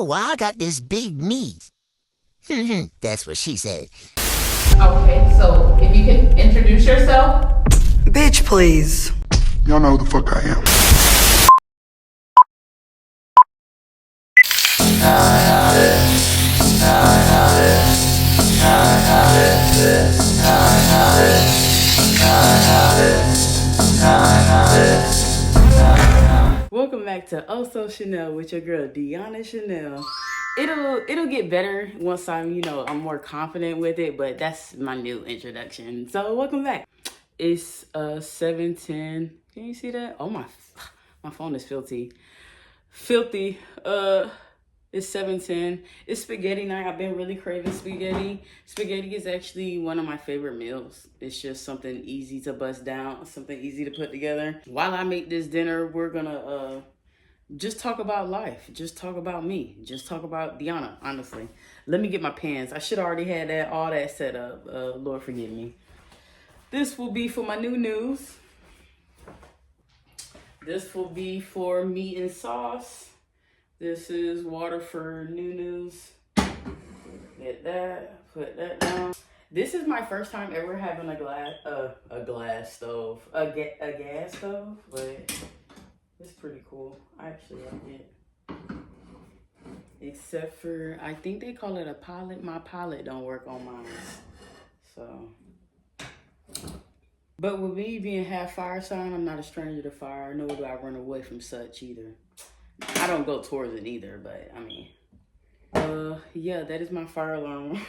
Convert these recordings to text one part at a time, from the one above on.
know why I got this big meat. That's what she said. Okay, so if you can introduce yourself. Bitch, please. Y'all know who the fuck I am. Welcome back to OhSeaux Chanel with your girl Deanna Chanel. It'll get better once I'm more confident with it, but that's my new introduction. So welcome back. It's 7:10. Can you see that? Oh my phone is filthy. It's 7:10. It's spaghetti night. I've been really craving spaghetti. Spaghetti is actually one of my favorite meals. It's just something easy to bust down, something easy to put together. While I make this dinner, we're gonna just talk about life. Just talk about me. Just talk about Deanna, honestly. Let me get my pans. I should already had all that set up. Lord forgive me. This will be for my new news. This will be for meat and sauce. This is water for new news. Get that, put that down. This is my first time ever having a gas stove, but it's pretty cool. I actually like it. Except for, I think they call it a pilot. My pilot don't work on mine. So, but with me being half fire sign, I'm not a stranger to fire, nor do I run away from such either. I don't go towards it either, but I mean, yeah, that is my fire alarm.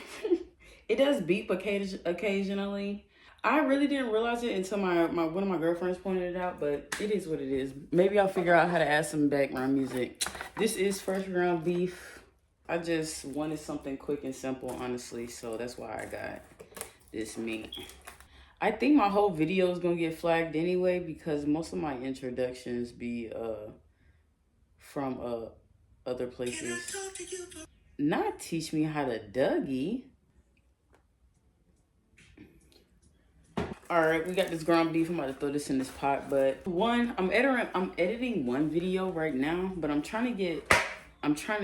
It does beep occasionally. I really didn't realize it until one of my girlfriends pointed it out, but it is what it is. Maybe I'll figure out how to add some background music. This is fresh ground beef. I just wanted something quick and simple, honestly, so that's why I got this meat. I think my whole video is gonna get flagged anyway because most of my introductions be from other places. Not teach me how to Dougie. All right, we got this ground beef. I'm about to throw this in this pot, but I'm editing one video right now, but I'm trying to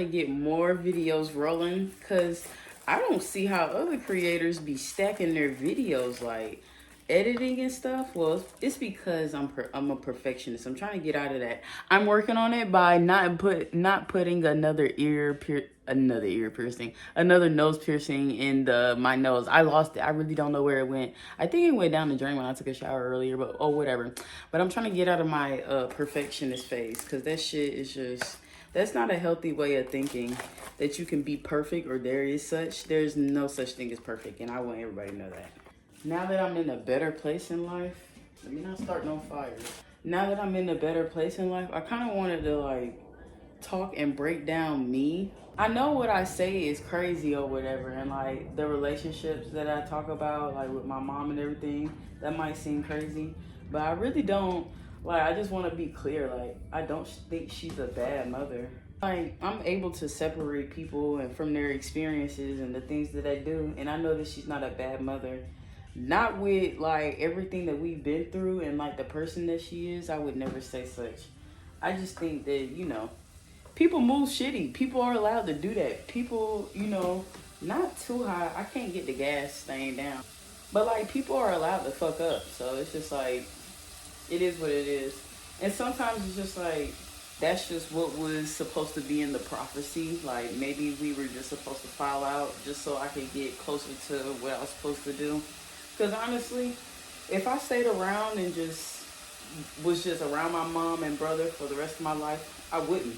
get more videos rolling because I don't see how other creators be stacking their videos like editing and stuff. Well, it's because I'm a perfectionist. I'm trying to get out of that. I'm working on it by not putting another nose piercing in my nose. I lost it. I really don't know where it went. I think it went down the drain when I took a shower earlier, but oh whatever. But I'm trying to get out of my perfectionist phase because that shit is just, that's not a healthy way of thinking that you can be perfect or there's no such thing as perfect, and I want everybody to know that. Now that I'm in a better place in life, let me not start no fires. Now that I'm in a better place in life, I kind of wanted to like talk and break down me. I know what I say is crazy or whatever, and like the relationships that I talk about, like with my mom and everything, that might seem crazy, but I really don't. Like, I just want to be clear, like, I don't think she's a bad mother. Like, I'm able to separate people and from their experiences and the things that they do, and I know that she's not a bad mother. Not with like everything that we've been through and like the person that she is, I would never say such. I just think that, people move shitty. People are allowed to do that. People, not too high. I can't get the gas staying down. But like, people are allowed to fuck up. So it's just like, it is what it is. And sometimes it's just like, that's just what was supposed to be in the prophecy. Like, maybe we were just supposed to file out just so I could get closer to what I was supposed to do. Because honestly, if I stayed around and was just around my mom and brother for the rest of my life, I wouldn't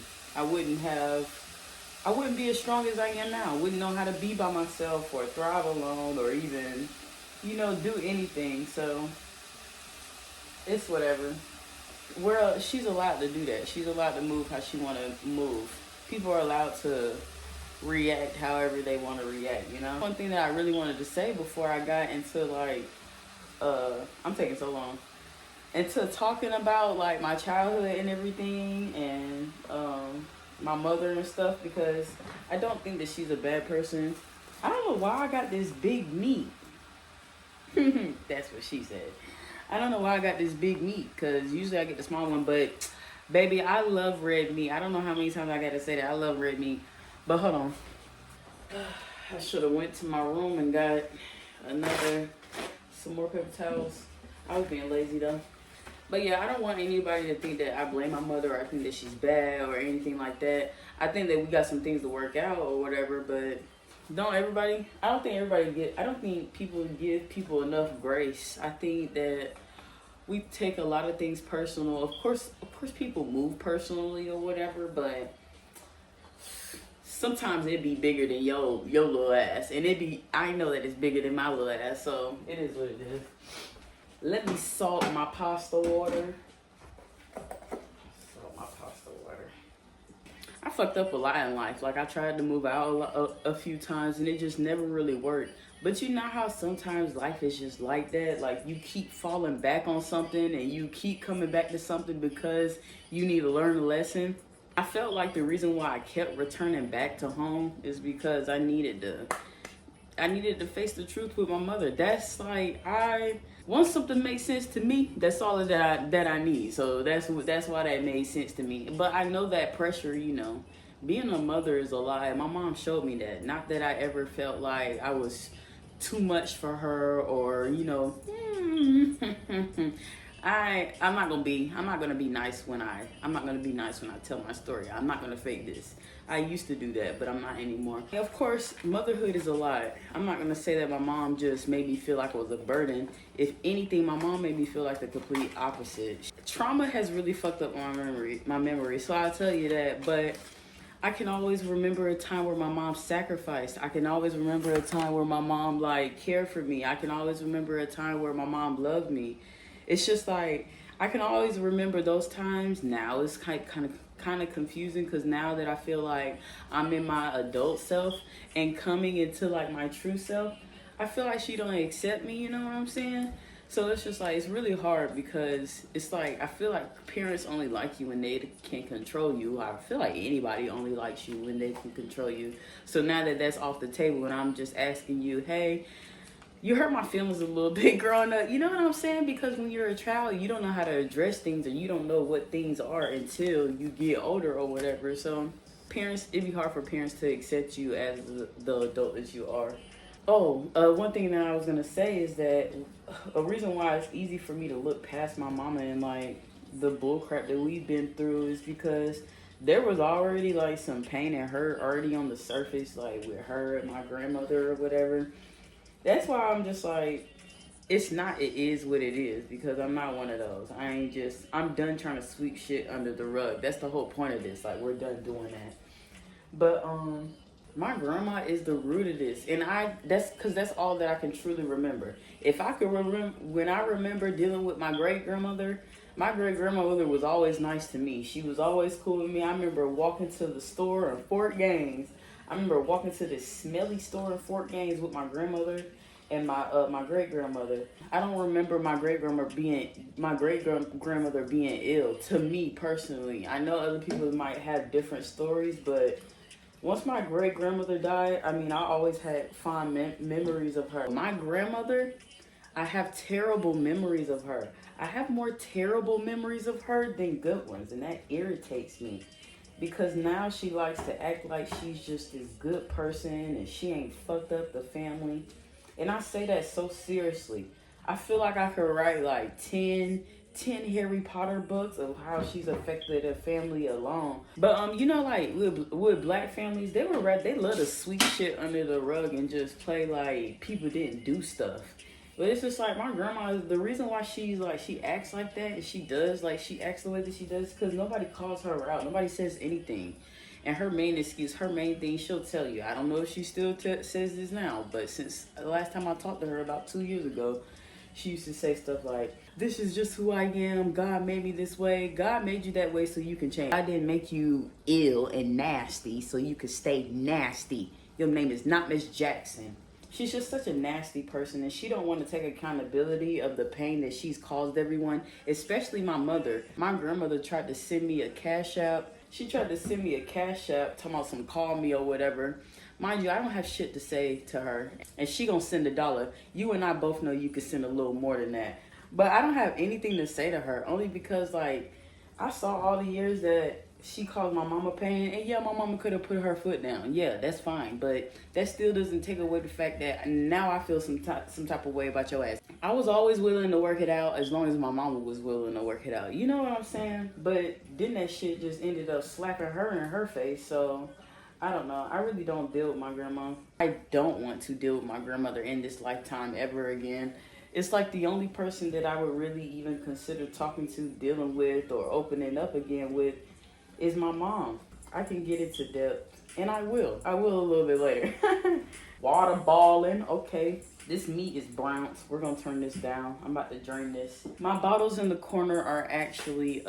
be as strong as I am now. I wouldn't know how to be by myself or thrive alone or even, do anything. So it's whatever. She's allowed to do that. She's allowed to move how she want to move. People are allowed to react however they want to react, One thing that I really wanted to say before I got into like, I'm taking so long, into talking about like my childhood and everything and my mother and stuff, because I don't think that she's a bad person. I don't know why I got this big meat. That's what she said. I don't know why I got this big meat, because usually I get the small one, but baby, I love red meat. I don't know how many times I got to say that. I love red meat. But hold on. I should have went to my room and got some more paper towels. I was being lazy though. But yeah, I don't want anybody to think that I blame my mother or I think that she's bad or anything like that. I think that we got some things to work out or whatever, but I don't think people give people enough grace. I think that we take a lot of things personal. Of course people move personally or whatever, but sometimes it be bigger than your little ass. And I know that it's bigger than my little ass, so it is what it is. Let me salt my pasta water. I fucked up a lot in life. Like, I tried to move out a few times and it just never really worked. But you know how sometimes life is just like that? Like, you keep falling back on something and you keep coming back to something because you need to learn a lesson. I felt like the reason why I kept returning back to home is because I needed to face the truth with my mother. That's like, once something makes sense to me, that's all that I need. So that's why that made sense to me. But I know that pressure, being a mother is a lie. My mom showed me that. Not that I ever felt like I was too much for her or, I'm not gonna be nice when I tell my story. I'm not gonna fake this. I used to do that, but I'm not anymore. Of course, motherhood is a lot. I'm not gonna say that my mom just made me feel like it was a burden. If anything, my mom made me feel like the complete opposite. Trauma has really fucked up my memory. So I'll tell you that, but I can always remember a time where my mom sacrificed. I can always remember a time where my mom cared for me. I can always remember a time where my mom loved me. It's just like, I can always remember those times. Now it's kind of confusing because now that I feel like I'm in my adult self and coming into my true self, I feel like she don't accept me, you know what I'm saying? So it's just like, it's really hard because it's like, I feel like parents only like you when they can control you. I feel like anybody only likes you when they can control you. So now that that's off the table and I'm just asking you, hey, you hurt my feelings a little bit growing up. You know what I'm saying? Because when you're a child, you don't know how to address things or you don't know what things are until you get older or whatever. So it'd be hard for parents to accept you as the adult that you are. One thing that I was going to say is that a reason why it's easy for me to look past my mama and the bullcrap that we've been through is because there was already some pain and hurt already on the surface, with her and my grandmother or whatever. That's why I'm just like, it is what it is, because I'm not one of those. I'm done trying to sweep shit under the rug. That's the whole point of this. We're done doing that. But, my grandma is the root of this. And that's all that I can truly remember. If I could remember, when I remember dealing with my great-grandmother was always nice to me. She was always cool with me. I remember walking to the store in Fort Gaines. I remember walking to this smelly store in Fort Gaines with my grandmother and my great-grandmother. I don't remember my great-grandmother being ill, to me personally. I know other people might have different stories, but once my great-grandmother died, I always had fond memories of her. My grandmother, I have terrible memories of her. I have more terrible memories of her than good ones, and that irritates me. Because now she likes to act like she's just this good person and she ain't fucked up the family. And I say that so seriously. I feel like I could write 10 Harry Potter books of how she's affected her family alone. But with black families, they love to sweep shit under the rug and just play people didn't do stuff. But it's just my grandma, the reason why she acts like that and she acts the way that she does, because nobody calls her out. Nobody says anything. And her main thing, she'll tell you. I don't know if she still says this now, but since the last time I talked to her about 2 years ago, she used to say stuff like, this is just who I am. God made me this way. God made you that way so you can change. I didn't make you ill and nasty so you could stay nasty. Your name is not Miss Jackson. She's just such a nasty person, and she don't want to take accountability of the pain that she's caused everyone, especially my mother. My grandmother tried to send me a cash app. She tried to send me a cash app, talking about some call me or whatever. Mind you, I don't have shit to say to her, and she gonna send $1. You and I both know you could send a little more than that. But I don't have anything to say to her, only because, I saw all the years that she caused my mama pain, and yeah, my mama could have put her foot down. Yeah, that's fine, but that still doesn't take away the fact that now I feel some type of way about your ass. I was always willing to work it out as long as my mama was willing to work it out. You know what I'm saying? But then that shit just ended up slapping her in her face. So I don't know. I really don't deal with my grandma. I don't want to deal with my grandmother in this lifetime ever again. It's like the only person that I would really even consider talking to, dealing with, or opening up again with is my mom. I can get it to depth, and I will. I will a little bit later. Water balling. Okay, this meat is brown. We're gonna turn this down. I'm about to drain this. My bottles in the corner are actually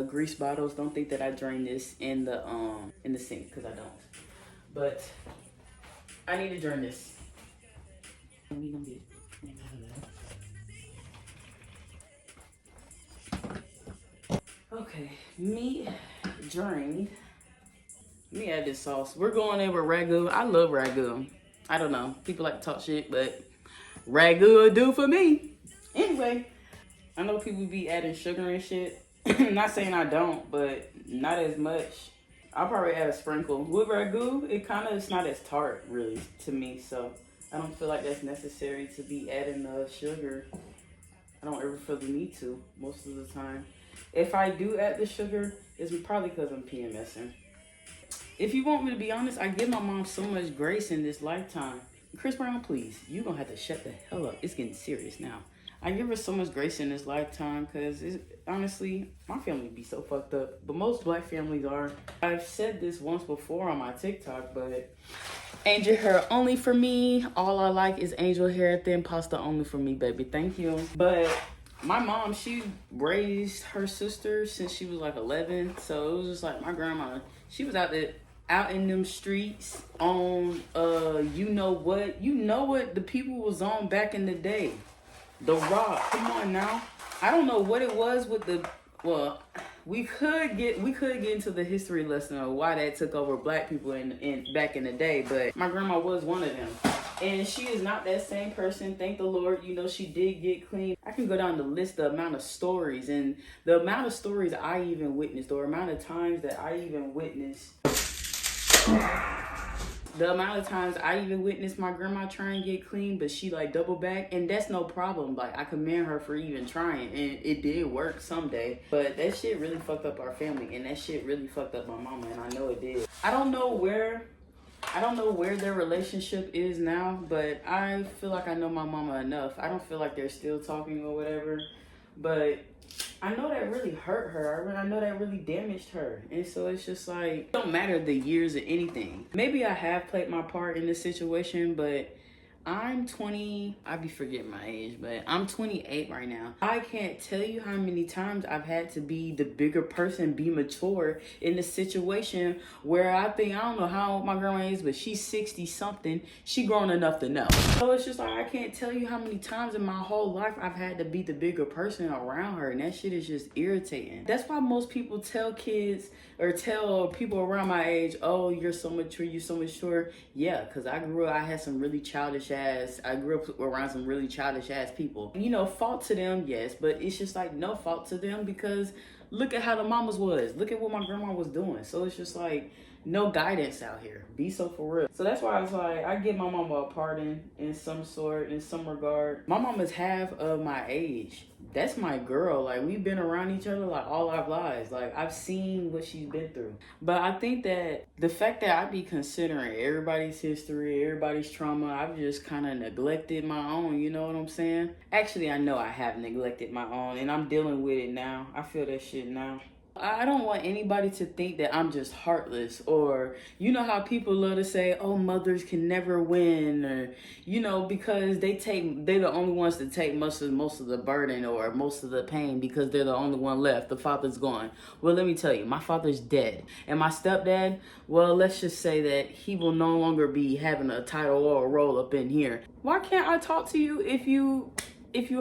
grease bottles. Don't think that I drain this in the sink, because I don't. But I need to drain this. We gonna get okay, meat drained. Let me add this sauce. We're going in with ragu. I love ragu. I don't know. People like to talk shit, but ragu will do for me. Anyway, I know people be adding sugar and shit. Not saying I don't, but not as much. I'll probably add a sprinkle. With ragu, it's not as tart, really, to me. So I don't feel like that's necessary to be adding sugar. I don't ever feel the need to, most of the time. If I do add the sugar, it's probably because I'm PMSing. If you want me to be honest, I give my mom so much grace in this lifetime. Chris Brown, please, you're going to have to shut the hell up. It's getting serious now. I give her so much grace in this lifetime because, honestly, my family be so fucked up. But most black families are. I've said this once before on my TikTok, but angel hair only for me. All I like is angel hair, thin pasta only for me, baby. Thank you. But my mom, she raised her sister since she was like 11. So it was just like my grandma, she was out in them streets on you know what the people was on back in the day. The Rock. Come on now. I don't know what it was with we could get into the history lesson of why that took over black people in back in the day, but my grandma was one of them. And she is not that same person. Thank the Lord, she did get clean. I can go down the list, the amount of stories and the amount of stories I even witnessed, or amount of times that I even witnessed. The amount of times I even witnessed my grandma try and get clean, but she like double back, and that's no problem. Like, I commend her for even trying, and it did work someday. But that shit really fucked up our family, and that shit really fucked up my mama, and I know it did. I don't know where their relationship is now, but I feel like I know my mama enough. I don't feel like they're still talking or whatever, but I know that really hurt her. I know that really damaged her. And so it's just like, it don't matter the years or anything. Maybe I have played my part in this situation, but I'm 20, I be forgetting my age, but I'm 28 right now. I can't tell you how many times I've had to be the bigger person, be mature in the situation where I don't know how old my grandma is, but she's 60 something. She grown enough to know. So it's just like, I can't tell you how many times in my whole life I've had to be the bigger person around her, and that shit is just irritating. That's why most people tell kids or tell people around my age, oh, you're so mature, you're so mature. Yeah, because I grew up around some really childish ass people. Fault to them, yes, but it's just like no fault to them, because look at how the mamas was. Look at what my grandma was doing. So it's just like, no guidance out here. Be so for real. So that's why I was like, I give my mama a pardon in some sort, in some regard. My mama's half of my age. That's my girl. Like, we've been around each other like all our lives. Like, I've seen what she's been through. But I think that the fact that I be considering everybody's history, everybody's trauma, I've just kind of neglected my own, you know what I'm saying? Actually, I know I have neglected my own, and I'm dealing with it now. I feel that shit now. I don't want anybody to think that I'm just heartless, or how people love to say, oh, mothers can never win, or because they're the only ones to take most of the burden or most of the pain, because they're the only one left. The father's gone. Well, let me tell you, my father's dead, and my stepdad, well, let's just say that he will no longer be having a title or a role up in here. Why can't I talk to you if you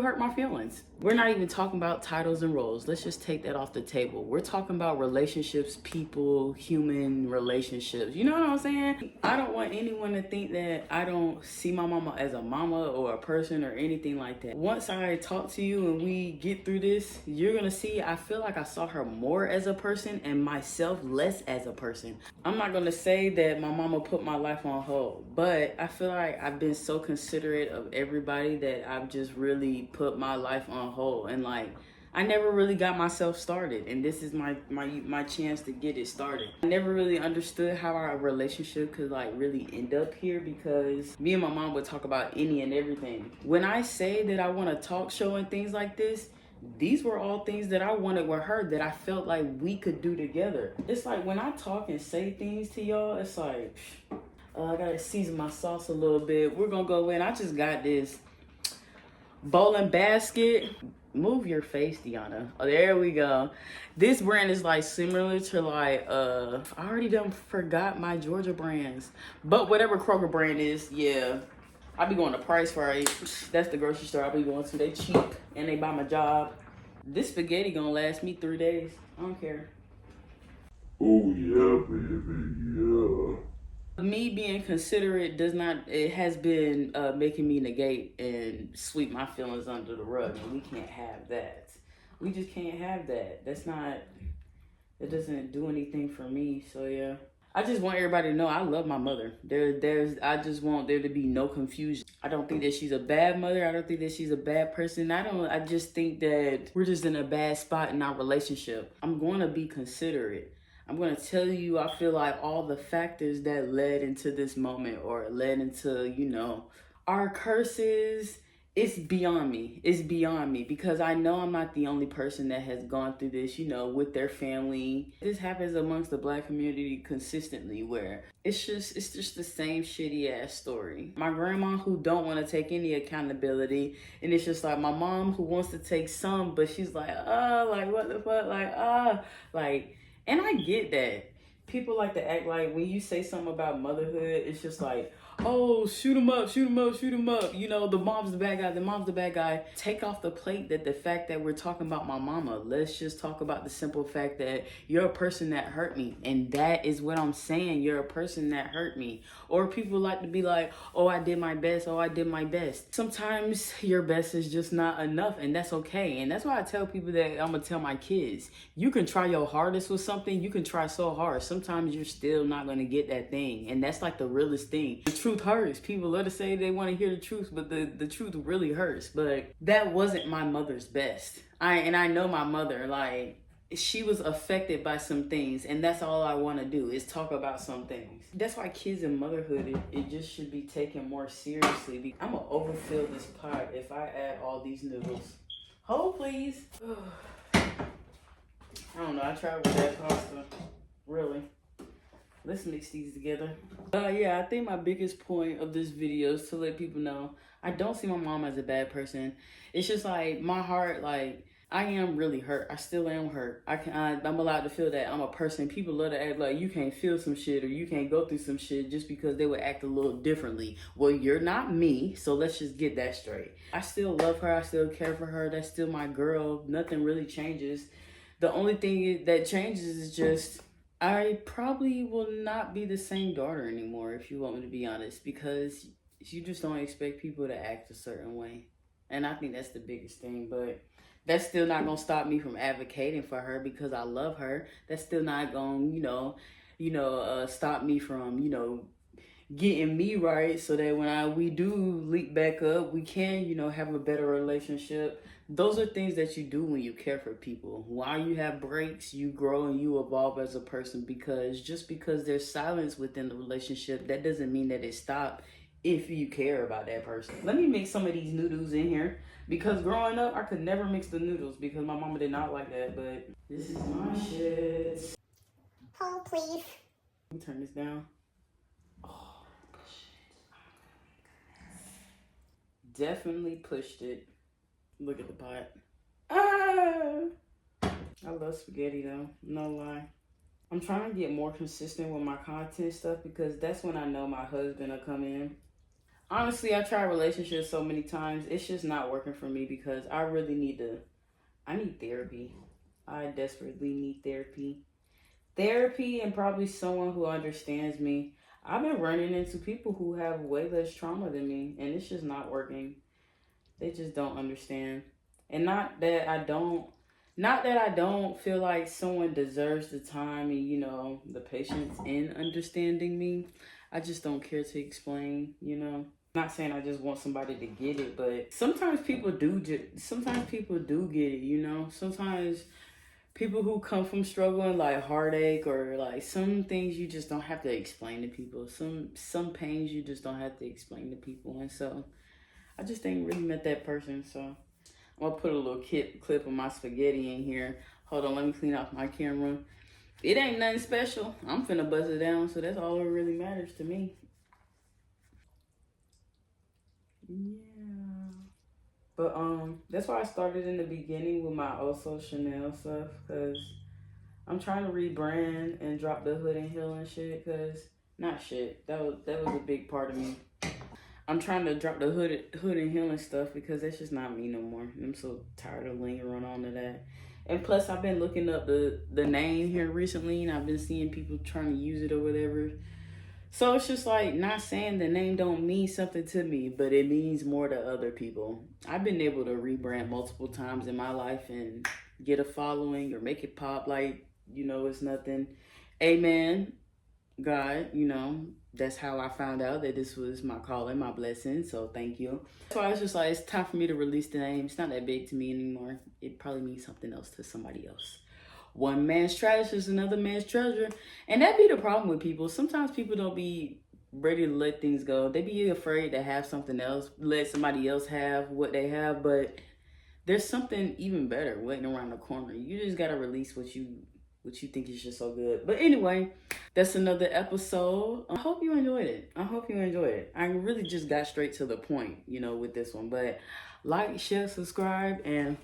hurt my feelings? We're not even talking about titles and roles. Let's just take that off the table. We're talking about relationships, people, human relationships. You know what I'm saying? I don't want anyone to think that I don't see my mama as a mama or a person or anything like that. Once I talk to you and we get through this, you're gonna see I feel like I saw her more as a person and myself less as a person. I'm not gonna say that my mama put my life on hold, but I feel like I've been so considerate of everybody that I've just really put my life on hold, and like I never really got myself started, and this is my chance to get it started. I never really understood how our relationship could like really end up here, because me and my mom would talk about any and everything. When I say that I want a talk show and things like this, these were all things that I wanted with her that I felt like we could do together. It's like when I talk and say things to y'all, it's like, I gotta season my sauce a little bit. We're gonna go in. I just got this bowling basket. Move your face, Deanna. Oh, there we go. This brand is like similar to like, I already done forgot my Georgia brands. But whatever Kroger brand is, yeah. I be going to Price Right. That's the grocery store I be going to. They cheap and they buy my job. This spaghetti gonna last me 3 days. I don't care. Oh yeah, baby, yeah. Me being considerate it has been making me negate and sweep my feelings under the rug, and we can't have that. We just can't have that. It doesn't do anything for me, so yeah. I just want everybody to know I love my mother. I just want there to be no confusion. I don't think that she's a bad mother. I don't think that she's a bad person. I just think that we're just in a bad spot in our relationship. I'm going to be considerate. I'm going to tell you, I feel like all the factors that led into this moment or led into, you know, our curses, it's beyond me. It's beyond me, because I know I'm not the only person that has gone through this, you know, with their family. This happens amongst the Black community consistently, where it's just the same shitty ass story. My grandma who don't want to take any accountability, and it's just like my mom who wants to take some, but she's like, like what the fuck, like, and I get that. People like to act like when you say something about motherhood, it's just like, oh, shoot him up, shoot him up, shoot him up. You know, the mom's the bad guy, the mom's the bad guy. Take off the plate that the fact that we're talking about my mama. Let's just talk about the simple fact that you're a person that hurt me. And that is what I'm saying. You're a person that hurt me. Or people like to be like, oh, I did my best. Oh, I did my best. Sometimes your best is just not enough, and that's okay. And that's why I tell people that I'm going to tell my kids, you can try your hardest with something. You can try so hard. Sometimes you're still not going to get that thing. And that's like the realest thing. The truth hurts. People love to say they want to hear the truth, but the truth really hurts. But that wasn't my mother's best. I know my mother, like, she was affected by some things, and that's all I want to do is talk about some things. That's why kids and motherhood, it just should be taken more seriously. I'm gonna overfill this pot if I add all these noodles. Hold please. I don't know, I tried with that pasta. Really. Let's mix these together. Yeah, I think my biggest point of this video is to let people know I don't see my mom as a bad person. It's just like my heart, like, I am really hurt. I still am hurt. I'm allowed to feel that. I'm a person. People love to act like you can't feel some shit or you can't go through some shit just because they would act a little differently. Well, you're not me, so let's just get that straight. I still love her. I still care for her. That's still my girl. Nothing really changes. The only thing that changes is just I probably will not be the same daughter anymore, if you want me to be honest, because you just don't expect people to act a certain way. And I think that's the biggest thing, but that's still not going to stop me from advocating for her because I love her. That's still not going to, stop me from, getting me right so that when we do leap back up, we can, have a better relationship. Those are things that you do when you care for people. While you have breaks, you grow and you evolve as a person, because just because there's silence within the relationship, that doesn't mean that it stopped if you care about that person. Let me mix some of these noodles in here, because growing up, I could never mix the noodles because my mama did not like that, but this is my shit. Hold, please. Let me turn this down. Definitely pushed it. Look at the pot. I love spaghetti though, no lie. I'm trying to get more consistent with my content stuff because that's when I know my husband will come in. Honestly, I tried relationships so many times. It's just not working for me because I really I need therapy. I desperately need therapy. Therapy and probably someone who understands me. I've been running into people who have way less trauma than me, and it's just not working. They just don't understand. And not that I don't feel like someone deserves the time and, you know, the patience in understanding me. I just don't care to explain, you know. Not saying I just want somebody to get it, but sometimes people do sometimes people do get it, you know. Sometimes people who come from struggling like heartache or like some things you just don't have to explain to people. Some pains you just don't have to explain to people. And so I just ain't really met that person. So I'm gonna put a little clip of my spaghetti in here. Hold on, let me clean off my camera. It ain't nothing special. I'm finna bust it down, so that's all that really matters to me. Yeah. But that's why I started in the beginning with my OhSeaux Chanel stuff, cause I'm trying to rebrand and drop the hood and heel and shit, cause not shit. That was a big part of me. I'm trying to drop the hood and healing stuff because that's just not me no more. I'm so tired of lingering on to that. And plus, I've been looking up the name here recently, and I've been seeing people trying to use it or whatever. So it's just like, not saying the name don't mean something to me, but it means more to other people. I've been able to rebrand multiple times in my life and get a following or make it pop like, you know, it's nothing. Amen. God, you know, that's how I found out that this was my calling, my blessing. So thank you. So I was just like, it's time for me to release the name. It's not that big to me anymore. It probably means something else to somebody else. One man's trash is another man's treasure. And that be the problem with people. Sometimes people don't be ready to let things go. They be afraid to have something else, let somebody else have what they have. But there's something even better waiting around the corner. You just got to release what you think is just so good. But anyway, that's another episode. I hope you enjoyed it. I really just got straight to the point, you know, with this one. But like, share, subscribe, and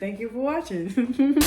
thank you for watching.